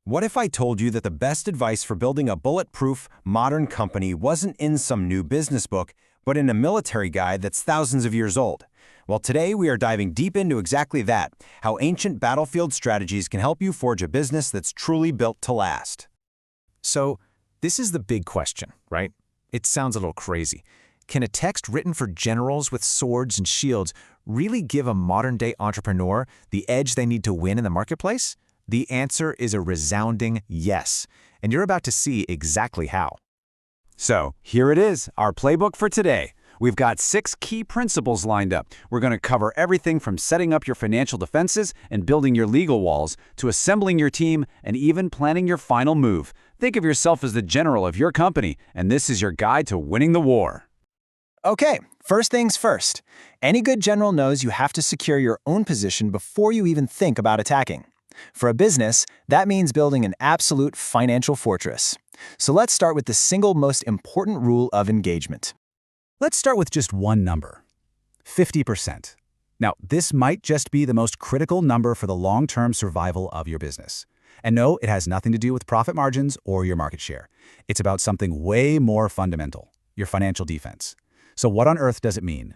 What if I told you that the best advice for building a bulletproof, modern company wasn't in some new business book, but in a military guide that's thousands of years old? Well, today we are diving deep into exactly that, how ancient battlefield strategies can help you forge a business that's truly built to last. So, this is the big question, right? It sounds a little crazy. Can a text written for generals with swords and shields really give a modern-day entrepreneur the edge they need to win in the marketplace? The answer is a resounding yes, and you're about to see exactly how. So, here it is, our playbook for today. We've got 6 key principles lined up. We're going to cover everything from setting up your financial defenses and building your legal walls, to assembling your team and even planning your final move. Think of yourself as the general of your company, and this is your guide to winning the war. Okay, first things first. Any good general knows you have to secure your own position before you even think about attacking. For a business, that means building an absolute financial fortress. So let's start with the single most important rule of engagement. Let's start with just one number, 50%. Now, this might just be the most critical number for the long-term survival of your business. And no, it has nothing to do with profit margins or your market share. It's about something way more fundamental, your financial defense. So what on earth does it mean?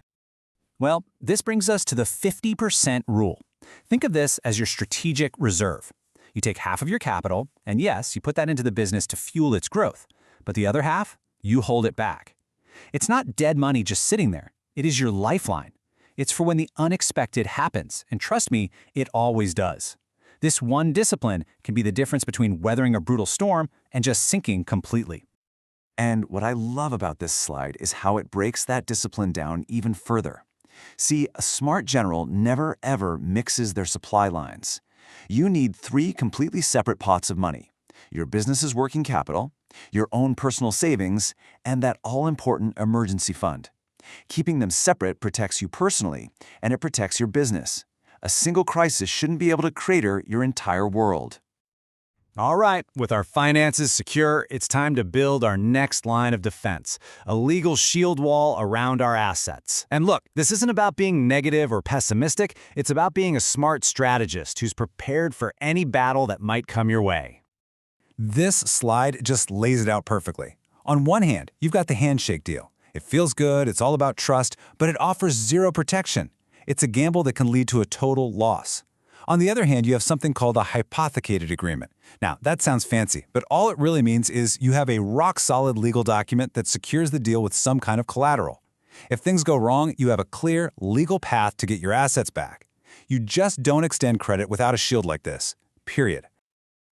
Well, this brings us to the 50% rule. Think of this as your strategic reserve. You take half of your capital, and yes, you put that into the business to fuel its growth. But the other half, you hold it back. It's not dead money just sitting there. It is your lifeline. It's for when the unexpected happens, and trust me, it always does. This one discipline can be the difference between weathering a brutal storm and just sinking completely. And what I love about this slide is how it breaks that discipline down even further. See, a smart general never ever mixes their supply lines. You need 3 completely separate pots of money: your business's working capital, your own personal savings, and that all-important emergency fund. Keeping them separate protects you personally, and it protects your business. A single crisis shouldn't be able to crater your entire world. All right, with our finances secure, it's time to build our next line of defense, a legal shield wall around our assets. And look, this isn't about being negative or pessimistic, it's about being a smart strategist who's prepared for any battle that might come your way. This slide just lays it out perfectly. On one hand, you've got the handshake deal. It feels good, it's all about trust, but it offers zero protection. It's a gamble that can lead to a total loss. On the other hand, you have something called a hypothecated agreement. Now, that sounds fancy, but all it really means is you have a rock-solid legal document that secures the deal with some kind of collateral. If things go wrong, you have a clear, legal path to get your assets back. You just don't extend credit without a shield like this. Period.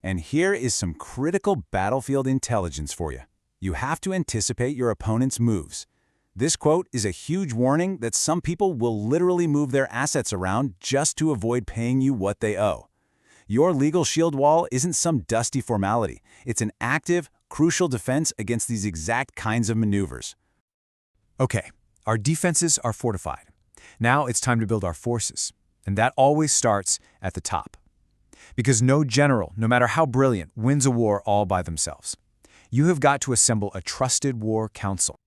And here is some critical battlefield intelligence for you. You have to anticipate your opponent's moves. This quote is a huge warning that some people will literally move their assets around just to avoid paying you what they owe. Your legal shield wall isn't some dusty formality. It's an active, crucial defense against these exact kinds of maneuvers. Okay, our defenses are fortified. Now it's time to build our forces, and that always starts at the top. Because no general, no matter how brilliant, wins a war all by themselves. You have got to assemble a trusted war council.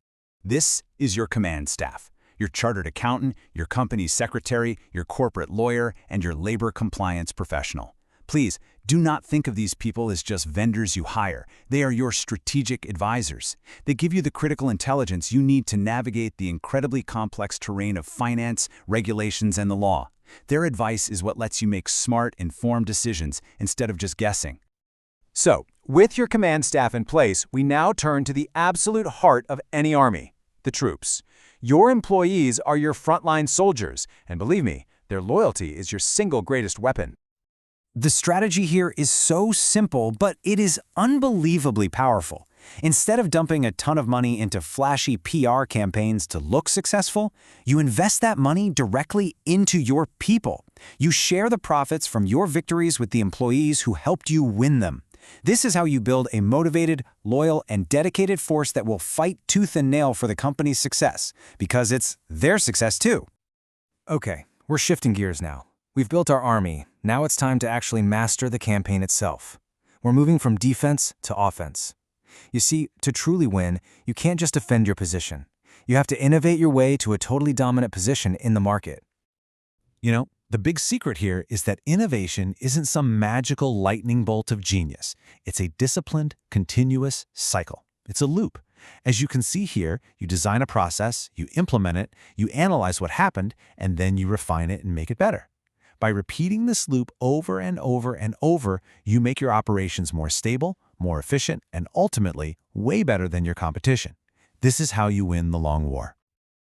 This is your command staff, your chartered accountant, your company's secretary, your corporate lawyer, and your labor compliance professional. Please, do not think of these people as just vendors you hire. They are your strategic advisors. They give you the critical intelligence you need to navigate the incredibly complex terrain of finance, regulations, and the law. Their advice is what lets you make smart, informed decisions instead of just guessing. So, with your command staff in place, we now turn to the absolute heart of any army, the troops. Your employees are your frontline soldiers, and believe me, their loyalty is your single greatest weapon. The strategy here is so simple, but it is unbelievably powerful. Instead of dumping a ton of money into flashy PR campaigns to look successful, you invest that money directly into your people. You share the profits from your victories with the employees who helped you win them. This is how you build a motivated, loyal, and dedicated force that will fight tooth and nail for the company's success, because it's their success too. Okay, we're shifting gears now. We've built our army. Now it's time to actually master the campaign itself. We're moving from defense to offense. You see, to truly win, you can't just defend your position. You have to innovate your way to a totally dominant position in the market. You know, The big secret here is that innovation isn't some magical lightning bolt of genius. It's a disciplined, continuous cycle. It's a loop. As you can see here, you design a process, you implement it, you analyze what happened, and then you refine it and make it better. By repeating this loop over and over and over, you make your operations more stable, more efficient, and ultimately, way better than your competition. This is how you win the long war.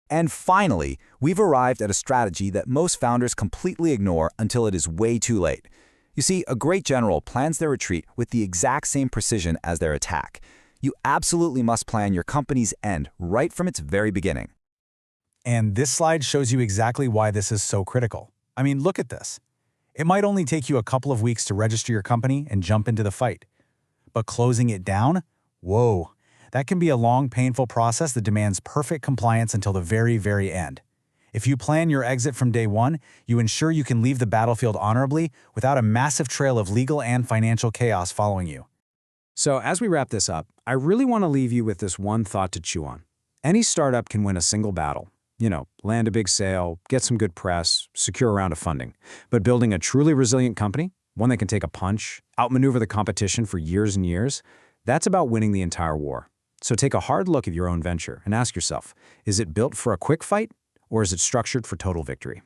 And finally, we've arrived at a strategy that most founders completely ignore until it is way too late. You see, a great general plans their retreat with the exact same precision as their attack. You absolutely must plan your company's end right from its very beginning. And this slide shows you exactly why this is so critical. I mean, look at this. It might only take you a couple of weeks to register your company and jump into the fight. But closing it down? Whoa. That can be a long, painful process that demands perfect compliance until the very, very end. If you plan your exit from day one, you ensure you can leave the battlefield honorably without a massive trail of legal and financial chaos following you. So as we wrap this up, I really want to leave you with this one thought to chew on. Any startup can win a single battle. Land a big sale, get some good press, secure a round of funding. But building a truly resilient company, one that can take a punch, outmaneuver the competition for years and years, that's about winning the entire war. So take a hard look at your own venture and ask yourself, is it built for a quick fight, or is it structured for total victory?